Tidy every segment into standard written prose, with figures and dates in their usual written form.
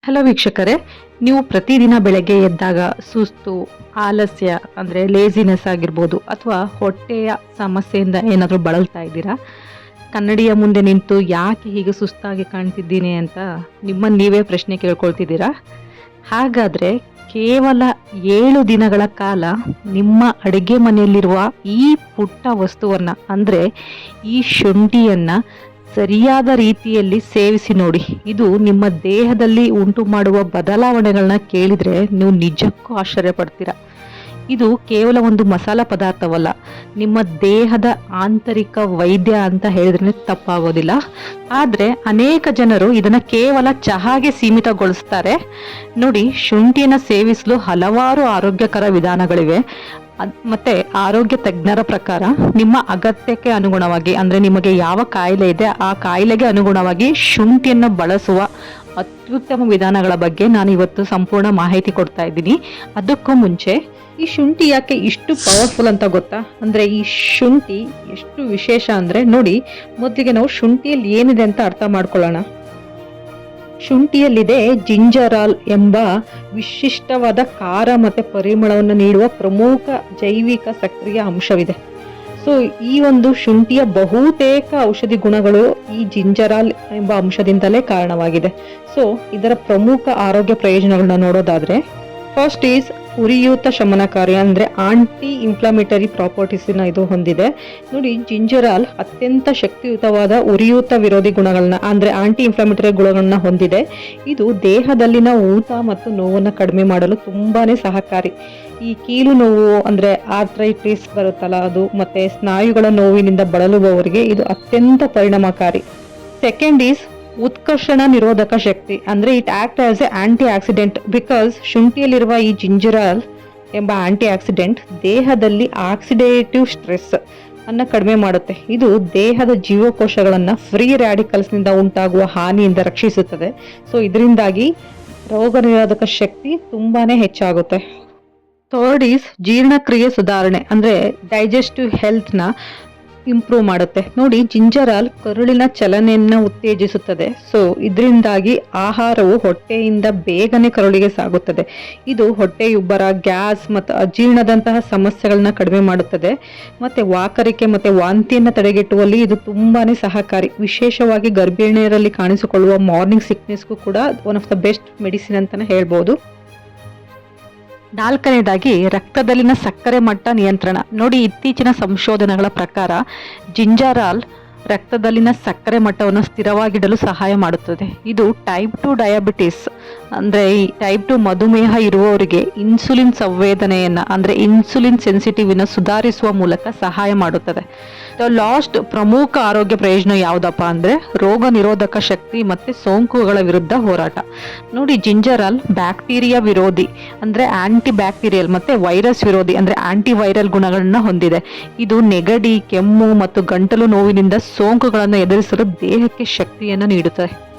Hello ವೀಕ್ಷಕರೇ, ನೀವು ಪ್ರತಿದಿನ ಬೆಳಗ್ಗೆ ಎದ್ದಾಗ ಸುಸ್ತು, ಆಲಸ್ಯ ಅಂದರೆ ಲೇಜಿನೆಸ್ ಆಗಿರ್ಬೋದು ಅಥವಾ ಹೊಟ್ಟೆಯ ಸಮಸ್ಯೆಯಿಂದ ಏನಾದರೂ ಬಳಲ್ತಾ ಇದ್ದೀರಾ? ಕನ್ನಡಿಯ ಮುಂದೆ ನಿಂತು ಯಾಕೆ ಹೀಗೆ ಸುಸ್ತಾಗಿ ಕಾಣ್ತಿದ್ದೀನಿ ಅಂತ ನಿಮ್ಮನ್ನು ನೀವೇ ಪ್ರಶ್ನೆ ಕೇಳ್ಕೊಳ್ತಿದ್ದೀರಾ? ಹಾಗಾದರೆ ಕೇವಲ 7 ದಿನಗಳ ಕಾಲ ನಿಮ್ಮ ಅಡುಗೆ ಮನೆಯಲ್ಲಿರುವ ಈ ಪುಟ್ಟ ವಸ್ತುವನ್ನು ಅಂದರೆ ಈ ಶುಂಠಿಯನ್ನು ಸರಿಯಾದ ರೀತಿಯಲ್ಲಿ ಸೇವಿಸಿ ನೋಡಿ. ಇದು ನಿಮ್ಮ ದೇಹದಲ್ಲಿ ಉಂಟು ಮಾಡುವ ಬದಲಾವಣೆಗಳನ್ನ ಕೇಳಿದರೆ ನೀವು ನಿಜಕ್ಕೂ ಆಶ್ಚರ್ಯ ಪಡ್ತೀರಾ. ಇದು ಕೇವಲ ಒಂದು ಮಸಾಲ ಪದಾರ್ಥವಲ್ಲ, ನಿಮ್ಮ ದೇಹದ ಆಂತರಿಕ ವೈದ್ಯ ಅಂತ ಹೇಳಿದ್ರೆ ತಪ್ಪಾಗೋದಿಲ್ಲ. ಆದರೆ ಅನೇಕ ಜನರು ಇದನ್ನು ಕೇವಲ ಚಹಾಗೆ ಸೀಮಿತಗೊಳಿಸ್ತಾರೆ. ನೋಡಿ, ಶುಂಠಿಯನ್ನು ಸೇವಿಸಲು ಹಲವಾರು ಆರೋಗ್ಯಕರ ವಿಧಾನಗಳಿವೆ. ಮತ್ತೆ ಆರೋಗ್ಯ ತಜ್ಞರ ಪ್ರಕಾರ ನಿಮ್ಮ ಅಗತ್ಯಕ್ಕೆ ಅನುಗುಣವಾಗಿ ಅಂದರೆ ನಿಮಗೆ ಯಾವ ಕಾಯಿಲೆ ಇದೆ ಆ ಕಾಯಿಲೆಗೆ ಅನುಗುಣವಾಗಿ ಶುಂಠಿಯನ್ನು ಬಳಸುವ ಅತ್ಯುತ್ತಮ ವಿಧಾನಗಳ ಬಗ್ಗೆ ನಾನು ಇವತ್ತು ಸಂಪೂರ್ಣ ಮಾಹಿತಿ ಕೊಡ್ತಾ ಇದ್ದೀನಿ. ಅದಕ್ಕೂ ಮುಂಚೆ ಈ ಶುಂಠಿ ಯಾಕೆ ಇಷ್ಟು ಪವರ್ಫುಲ್ ಅಂತ ಗೊತ್ತಾ? ಅಂದರೆ ಈ ಶುಂಠಿ ಎಷ್ಟು ವಿಶೇಷ ಅಂದರೆ ನೋಡಿ, ಮೊದಲಿಗೆ ನಾವು ಶುಂಠಿಯಲ್ಲಿ ಏನಿದೆ ಅಂತ ಅರ್ಥ ಮಾಡ್ಕೊಳ್ಳೋಣ. ಶುಂಠಿಯಲ್ಲಿದೆ ಜಿಂಜರಾಲ್ ಎಂಬ ವಿಶಿಷ್ಟವಾದ ಖಾರ ಮತ್ತು ಪರಿಮಳವನ್ನು ನೀಡುವ ಪ್ರಮುಖ ಜೈವಿಕ ಸಕ್ರಿಯ ಅಂಶವಿದೆ. ಸೊ ಈ ಒಂದು ಶುಂಠಿಯ ಬಹುತೇಕ ಔಷಧಿ ಗುಣಗಳು ಈ ಜಿಂಜರಾಲ್ ಎಂಬ ಅಂಶದಿಂದಲೇ ಕಾರಣವಾಗಿದೆ. ಸೊ ಇದರ ಪ್ರಮುಖ ಆರೋಗ್ಯ ಪ್ರಯೋಜನಗಳನ್ನ ನೋಡೋದಾದ್ರೆ, ಫಸ್ಟ್ ಈಸ್ ಉರಿಯೂತ ಶಮನಕಾರಿ ಅಂದರೆ ಆಂಟಿ ಇನ್ಫ್ಲಮೇಟರಿ ಪ್ರಾಪರ್ಟೀಸ್ನ ಇದು ಹೊಂದಿದೆ. ನೋಡಿ, ಜಿಂಜರಾಲ್ ಅತ್ಯಂತ ಶಕ್ತಿಯುತವಾದ ಉರಿಯೂತ ವಿರೋಧಿ ಗುಣಗಳನ್ನ ಅಂದರೆ ಆಂಟಿ ಇನ್ಫ್ಲಮೇಟರಿ ಗುಣಗಳನ್ನ ಹೊಂದಿದೆ. ಇದು ದೇಹದಲ್ಲಿನ ಊತ ಮತ್ತು ನೋವನ್ನು ಕಡಿಮೆ ಮಾಡಲು ತುಂಬಾನೇ ಸಹಕಾರಿ. ಈ ಕೀಲು ನೋವು ಅಂದರೆ ಆರ್ಥ್ರೈಟಿಸ್ ಬರುತ್ತಲ್ಲ ಅದು, ಮತ್ತೆ ಸ್ನಾಯುಗಳ ನೋವಿನಿಂದ ಬಳಲುವವರಿಗೆ ಇದು ಅತ್ಯಂತ ಪರಿಣಾಮಕಾರಿ. ಸೆಕೆಂಡ್ ಈಸ್ ಉತ್ಕರ್ಷಣ ನಿರೋಧಕ ಶಕ್ತಿ ಅಂದರೆ it act as a antioxidant because ಶುಂಠಿಯಲ್ಲಿರುವ ಈ ಜಿಂಜರಾಲ್ ಎಂಬ ಆಂಟಿ ಆಕ್ಸಿಡೆಂಟ್ ದೇಹದಲ್ಲಿ ಆಕ್ಸಿಡೇಟಿವ್ ಸ್ಟ್ರೆಸ್ ಅನ್ನು ಕಡಿಮೆ ಮಾಡುತ್ತೆ. ಇದು ದೇಹದ ಜೀವಕೋಶಗಳನ್ನು ಫ್ರೀ ರ್ಯಾಡಿಕಲ್ಸ್ನಿಂದ ಉಂಟಾಗುವ ಹಾನಿಯಿಂದ ರಕ್ಷಿಸುತ್ತದೆ. ಸೊ ಇದರಿಂದಾಗಿ ರೋಗ ನಿರೋಧಕ ಶಕ್ತಿ ತುಂಬಾನೇ ಹೆಚ್ಚಾಗುತ್ತೆ. ಥರ್ಡ್ ಈಸ್ ಜೀರ್ಣಕ್ರಿಯೆ ಸುಧಾರಣೆ ಅಂದರೆ ಡೈಜೆಸ್ಟಿವ್ ಹೆಲ್ತ್ನ ಇಂಪ್ರೂವ್ ಮಾಡುತ್ತೆ. ನೋಡಿ, ಜಿಂಜರಾಲ್ ಕರುಳಿನ ಚಲನೆಯನ್ನು ಉತ್ತೇಜಿಸುತ್ತದೆ. ಸೊ ಇದರಿಂದಾಗಿ ಆಹಾರವು ಹೊಟ್ಟೆಯಿಂದ ಬೇಗನೆ ಕರುಳಿಗೆ ಸಾಗುತ್ತದೆ. ಇದು ಹೊಟ್ಟೆಯುಬ್ಬರ, ಗ್ಯಾಸ್ ಮತ್ತು ಅಜೀರ್ಣದಂತಹ ಸಮಸ್ಯೆಗಳನ್ನ ಕಡಿಮೆ ಮಾಡುತ್ತದೆ. ಮತ್ತೆ ವಾಕರಿಕೆ ಮತ್ತು ವಾಂತಿಯನ್ನು ತಡೆಗಟ್ಟುವಲ್ಲಿ ಇದು ತುಂಬಾನೇ ಸಹಕಾರಿ. ವಿಶೇಷವಾಗಿ ಗರ್ಭಿಣಿಯರಲ್ಲಿ ಕಾಣಿಸಿಕೊಳ್ಳುವ ಮಾರ್ನಿಂಗ್ ಸಿಕ್ನೆಸ್ಗೂ ಕೂಡ one of the best medicine ಅಂತಾನೆ ಹೇಳ್ಬೋದು. ನಾಲ್ಕನೇದಾಗಿ ರಕ್ತದಲ್ಲಿನ ಸಕ್ಕರೆ ಮಟ್ಟ ನಿಯಂತ್ರಣ. ನೋಡಿ, ಇತ್ತೀಚಿನ ಸಂಶೋಧನೆಗಳ ಪ್ರಕಾರ ಜಿಂಜರಾಲ್ ರಕ್ತದಲ್ಲಿನ ಸಕ್ಕರೆ ಮಟ್ಟವನ್ನು ಸ್ಥಿರವಾಗಿಡಲು ಸಹಾಯ ಮಾಡುತ್ತದೆ. ಇದು ಟೈಪ್ 2 ಡಯಾಬಿಟಿಸ್ ಅಂದರೆ ಈ ಟೈಪ್ 2 ಮಧುಮೇಹ ಇರುವವರಿಗೆ ಇನ್ಸುಲಿನ್ ಸಂವೇದನೆಯನ್ನು ಅಂದರೆ ಇನ್ಸುಲಿನ್ ಸೆನ್ಸಿಟಿವಿನ ಸುಧಾರಿಸುವ ಮೂಲಕ ಸಹಾಯ ಮಾಡುತ್ತದೆ. ಲಾಸ್ಟ್ ಪ್ರಮುಖ ಆರೋಗ್ಯ ಪ್ರಯೋಜನ ಯಾವುದಪ್ಪ ಅಂದರೆ ರೋಗ ನಿರೋಧಕ ಶಕ್ತಿ ಮತ್ತು ಸೋಂಕುಗಳ ವಿರುದ್ಧ ಹೋರಾಟ. ನೋಡಿ, ಜಿಂಜರಾಲ್ ಬ್ಯಾಕ್ಟೀರಿಯಾ ವಿರೋಧಿ ಅಂದರೆ ಆಂಟಿ ಬ್ಯಾಕ್ಟೀರಿಯಲ್ ಮತ್ತು ವೈರಸ್ ವಿರೋಧಿ ಅಂದರೆ ಆಂಟಿ ವೈರಲ್ ಗುಣಗಳನ್ನು ಹೊಂದಿದೆ. ಇದು ನೆಗಡಿ, ಕೆಮ್ಮು ಮತ್ತು ಗಂಟಲು ನೋವಿನಿಂದ ಸೋಂಕುಗಳನ್ನು ಎದುರಿಸಲು ದೇಹಕ್ಕೆ ಶಕ್ತಿಯನ್ನು ನೀಡುತ್ತದೆ.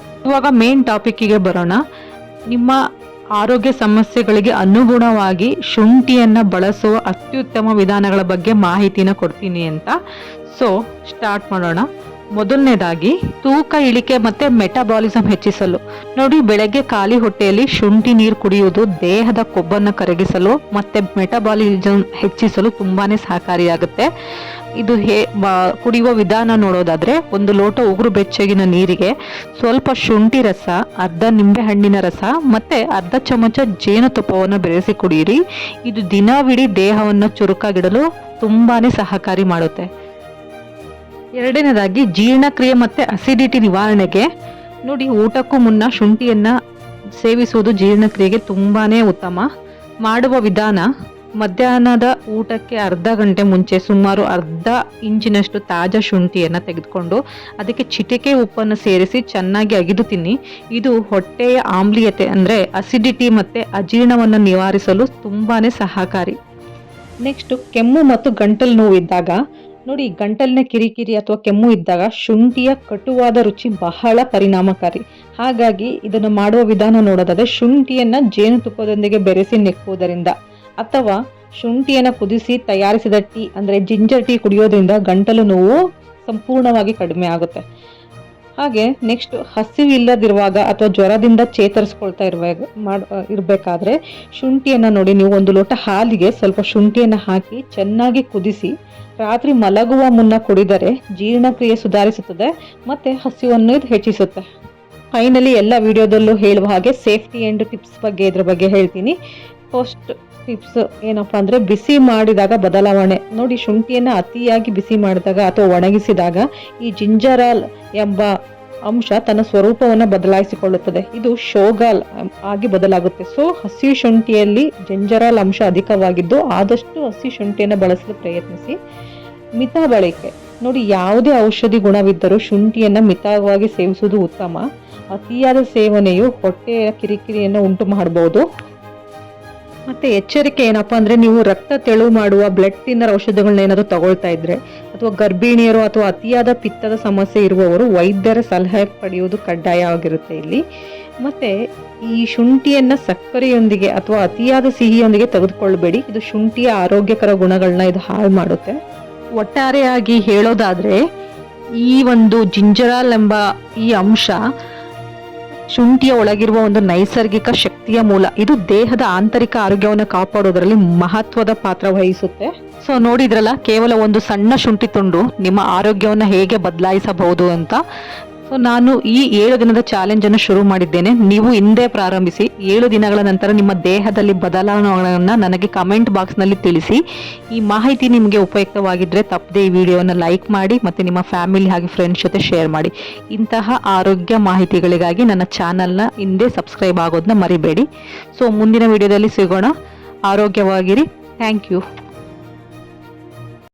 ಇವಾಗ ಮೇನ್ ಟಾಪಿಕ್ಕಿಗೆ ಬರೋಣ. ನಿಮ್ಮ ಆರೋಗ್ಯ ಸಮಸ್ಯೆಗಳಿಗೆ ಅನುಗುಣವಾಗಿ ಶುಂಠಿಯನ್ನು ಬಳಸುವ ಅತ್ಯುತ್ತಮ ವಿಧಾನಗಳ ಬಗ್ಗೆ ಮಾಹಿತಿನ ಕೊಡ್ತೀನಿ ಅಂತ. ಸೊ ಸ್ಟಾರ್ಟ್ ಮಾಡೋಣ. ಮೊದಲನೇದಾಗಿ ತೂಕ ಇಳಿಕೆ ಮತ್ತು ಮೆಟಬಾಲಿಸಮ್ ಹೆಚ್ಚಿಸಲು. ನೋಡಿ, ಬೆಳಗ್ಗೆ ಖಾಲಿ ಹೊಟ್ಟೆಯಲ್ಲಿ ಶುಂಠಿ ನೀರು ಕುಡಿಯುವುದು ದೇಹದ ಕೊಬ್ಬನ್ನು ಕರಗಿಸಲು ಮತ್ತು ಮೆಟಬಾಲಿಸಮ್ ಹೆಚ್ಚಿಸಲು ತುಂಬಾನೇ ಸಹಕಾರಿಯಾಗುತ್ತೆ. ಇದು ಕುಡಿಯುವ ವಿಧಾನ ನೋಡೋದಾದ್ರೆ, 1 ಲೋಟ ಉಗುರು ಬೆಚ್ಚಗಿನ ನೀರಿಗೆ ಸ್ವಲ್ಪ ಶುಂಠಿ ರಸ, ಅರ್ಧ ನಿಂಬೆ ಹಣ್ಣಿನ ರಸ ಮತ್ತೆ ಅರ್ಧ ಚಮಚ ಜೇನುತುಪ್ಪವನ್ನು ಬೆರೆಸಿ ಕುಡಿಯಿರಿ. ಇದು ದಿನವಿಡೀ ದೇಹವನ್ನು ಚುರುಕಾಗಿಡಲು ತುಂಬಾನೇ ಸಹಕಾರಿ ಮಾಡುತ್ತೆ. ಎರಡನೇದಾಗಿ ಜೀರ್ಣಕ್ರಿಯೆ ಮತ್ತು ಅಸಿಡಿಟಿ ನಿವಾರಣೆಗೆ. ನೋಡಿ, ಊಟಕ್ಕೂ ಮುನ್ನ ಶುಂಠಿಯನ್ನು ಸೇವಿಸುವುದು ಜೀರ್ಣಕ್ರಿಯೆಗೆ ತುಂಬಾನೇ ಉತ್ತಮ. ಮಾಡುವ ವಿಧಾನ: ಮಧ್ಯಾಹ್ನದ ಊಟಕ್ಕೆ ಅರ್ಧ ಗಂಟೆ ಮುಂಚೆ ಸುಮಾರು ಅರ್ಧ ಇಂಚಿನಷ್ಟು ತಾಜಾ ಶುಂಠಿಯನ್ನು ತೆಗೆದುಕೊಂಡು ಅದಕ್ಕೆ ಚಿಟಿಕೆ ಉಪ್ಪನ್ನು ಸೇರಿಸಿ ಚೆನ್ನಾಗಿ ಅಗಿದು ತಿನ್ನಿ. ಇದು ಹೊಟ್ಟೆಯ ಆಮ್ಲೀಯತೆ ಅಂದರೆ ಅಸಿಡಿಟಿ ಮತ್ತು ಅಜೀರ್ಣವನ್ನು ನಿವಾರಿಸಲು ತುಂಬಾನೇ ಸಹಕಾರಿ. ನೆಕ್ಸ್ಟ್, ಕೆಮ್ಮು ಮತ್ತು ಗಂಟಲು ನೋವು ಇದ್ದಾಗ. ನೋಡಿ, ಗಂಟಲಿನ ಕಿರಿಕಿರಿ ಅಥವಾ ಕೆಮ್ಮು ಇದ್ದಾಗ ಶುಂಠಿಯ ಕಟುವಾದ ರುಚಿ ಬಹಳ ಪರಿಣಾಮಕಾರಿ. ಹಾಗಾಗಿ ಇದನ್ನು ಮಾಡುವ ವಿಧಾನ ನೋಡೋದಾದ್ರೆ, ಶುಂಠಿಯನ್ನು ಜೇನುತುಪ್ಪದೊಂದಿಗೆ ಬೆರೆಸಿ ನೆಕ್ಕುವುದರಿಂದ ಅಥವಾ ಶುಂಠಿಯನ್ನು ಕುದಿಸಿ ತಯಾರಿಸಿದ ಟೀ ಅಂದರೆ ಜಿಂಜರ್ ಟೀ ಕುಡಿಯೋದ್ರಿಂದ ಗಂಟಲು ನೋವು ಸಂಪೂರ್ಣವಾಗಿ ಕಡಿಮೆ ಆಗುತ್ತೆ. ಹಾಗೆ ನೆಕ್ಸ್ಟ್ ಹಸಿವಿಲ್ಲದಿರುವಾಗ ಅಥವಾ ಜ್ವರದಿಂದ ಚೇತರಿಸ್ಕೊಳ್ತಾ ಇರಬೇಕಾದ್ರೆ ಶುಂಠಿಯನ್ನು ನೋಡಿ, ನೀವು 1 ಲೋಟ ಹಾಲಿಗೆ ಸ್ವಲ್ಪ ಶುಂಠಿಯನ್ನು ಹಾಕಿ ಚೆನ್ನಾಗಿ ಕುದಿಸಿ ರಾತ್ರಿ ಮಲಗುವ ಮುನ್ನ ಕುಡಿದರೆ ಜೀರ್ಣಕ್ರಿಯೆ ಸುಧಾರಿಸುತ್ತದೆ ಮತ್ತು ಹಸಿವನ್ನು ಇದು ಹೆಚ್ಚಿಸುತ್ತೆ. ಫೈನಲಿ ಎಲ್ಲ ವಿಡಿಯೋದಲ್ಲೂ ಹೇಳುವ ಹಾಗೆ ಸೇಫ್ಟಿ ಆ್ಯಂಡ್ ಟಿಪ್ಸ್ ಬಗ್ಗೆ ಇದ್ರ ಬಗ್ಗೆ ಹೇಳ್ತೀನಿ. ಫಸ್ಟ್ ಟಿಪ್ಸ್ ಏನಪ್ಪ ಅಂದರೆ ಬಿಸಿ ಮಾಡಿದಾಗ ಬದಲಾವಣೆ ನೋಡಿ. ಶುಂಠಿಯನ್ನು ಅತಿಯಾಗಿ ಬಿಸಿ ಮಾಡಿದಾಗ ಅಥವಾ ಒಣಗಿಸಿದಾಗ ಈ ಜಿಂಜರಾಲ್ ಎಂಬ ಅಂಶ ತನ್ನ ಸ್ವರೂಪವನ್ನು ಬದಲಾಯಿಸಿಕೊಳ್ಳುತ್ತದೆ. ಇದು ಶೋಗಾಲ್ ಆಗಿ ಬದಲಾಗುತ್ತೆ. ಸೊ ಹಸಿ ಶುಂಠಿಯಲ್ಲಿ ಜಿಂಜರಾಲ್ ಅಂಶ ಅಧಿಕವಾಗಿದ್ದು ಆದಷ್ಟು ಹಸಿ ಶುಂಠಿಯನ್ನು ಬಳಸಲು ಪ್ರಯತ್ನಿಸಿ. ಮಿತ ಬಳಕೆ ನೋಡಿ, ಯಾವುದೇ ಔಷಧಿ ಗುಣವಿದ್ದರೂ ಶುಂಠಿಯನ್ನು ಮಿತವಾಗಿ ಸೇವಿಸುವುದು ಉತ್ತಮ. ಅತಿಯಾದ ಸೇವನೆಯು ಹೊಟ್ಟೆಯ ಕಿರಿಕಿರಿಯನ್ನು ಉಂಟು ಮಾಡಬಹುದು. ಮತ್ತು ಎಚ್ಚರಿಕೆ ಏನಪ್ಪ ಅಂದರೆ, ನೀವು ರಕ್ತ ತೆಳು ಮಾಡುವ ಬ್ಲಡ್ ಥಿನ್ನರ್ ಔಷಧಿಗಳನ್ನ ಏನಾದರೂ ತಗೊಳ್ತಾ ಇದ್ದರೆ ಅಥವಾ ಗರ್ಭಿಣಿಯರು ಅಥವಾ ಅತಿಯಾದ ಪಿತ್ತದ ಸಮಸ್ಯೆ ಇರುವವರು ವೈದ್ಯರ ಸಲಹೆ ಪಡೆಯುವುದು ಕಡ್ಡಾಯವಾಗಿರುತ್ತೆ ಇಲ್ಲಿ. ಮತ್ತು ಈ ಶುಂಠಿಯನ್ನು ಸಕ್ಕರೆಯೊಂದಿಗೆ ಅಥವಾ ಅತಿಯಾದ ಸಿಹಿಯೊಂದಿಗೆ ತೆಗೆದುಕೊಳ್ಳಬೇಡಿ. ಇದು ಶುಂಠಿಯ ಆರೋಗ್ಯಕರ ಗುಣಗಳನ್ನ ಇದು ಹಾಳು ಮಾಡುತ್ತೆ. ಒಟ್ಟಾರೆಯಾಗಿ ಹೇಳೋದಾದರೆ ಈ ಒಂದು ಜಿಂಜರಾಲ್ ಎಂಬ ಈ ಅಂಶ ಶುಂಠಿಯ ಒಳಗಿರುವ ಒಂದು ನೈಸರ್ಗಿಕ ಶಕ್ತಿಯ ಮೂಲ. ಇದು ದೇಹದ ಆಂತರಿಕ ಆರೋಗ್ಯವನ್ನು ಕಾಪಾಡೋದರಲ್ಲಿ ಮಹತ್ವದ ಪಾತ್ರ ವಹಿಸುತ್ತೆ. ಸೊ ನೋಡಿದ್ರಲ್ಲ, ಕೇವಲ ಒಂದು ಸಣ್ಣ ಶುಂಠಿ ತುಂಡು ನಿಮ್ಮ ಆರೋಗ್ಯವನ್ನು ಹೇಗೆ ಬದಲಾಯಿಸಬಹುದು ಅಂತ. ಸೊ ನಾನು ಈ 7 ದಿನದ ಚಾಲೆಂಜನ್ನು ಶುರು ಮಾಡಿದ್ದೇನೆ. ನೀವು ಹಿಂದೆ ಪ್ರಾರಂಭಿಸಿ 7 ದಿನಗಳ ನಂತರ ನಿಮ್ಮ ದೇಹದಲ್ಲಿ ಬದಲಾವಣೆಗಳನ್ನು ನನಗೆ ಕಮೆಂಟ್ ಬಾಕ್ಸ್ನಲ್ಲಿ ತಿಳಿಸಿ. ಈ ಮಾಹಿತಿ ನಿಮಗೆ ಉಪಯುಕ್ತವಾಗಿದ್ದರೆ ತಪ್ಪದೆ ಈ ವಿಡಿಯೋವನ್ನು ಲೈಕ್ ಮಾಡಿ ಮತ್ತು ನಿಮ್ಮ ಫ್ಯಾಮಿಲಿ ಹಾಗೆ ಫ್ರೆಂಡ್ಸ್ ಜೊತೆ ಶೇರ್ ಮಾಡಿ. ಇಂತಹ ಆರೋಗ್ಯ ಮಾಹಿತಿಗಳಿಗಾಗಿ ನನ್ನ ಚಾನಲ್ನ ಹಿಂದೆ ಸಬ್ಸ್ಕ್ರೈಬ್ ಆಗೋದನ್ನ ಮರಿಬೇಡಿ. ಸೊ ಮುಂದಿನ ವಿಡಿಯೋದಲ್ಲಿ ಸಿಗೋಣ. ಆರೋಗ್ಯವಾಗಿರಿ. Thank you.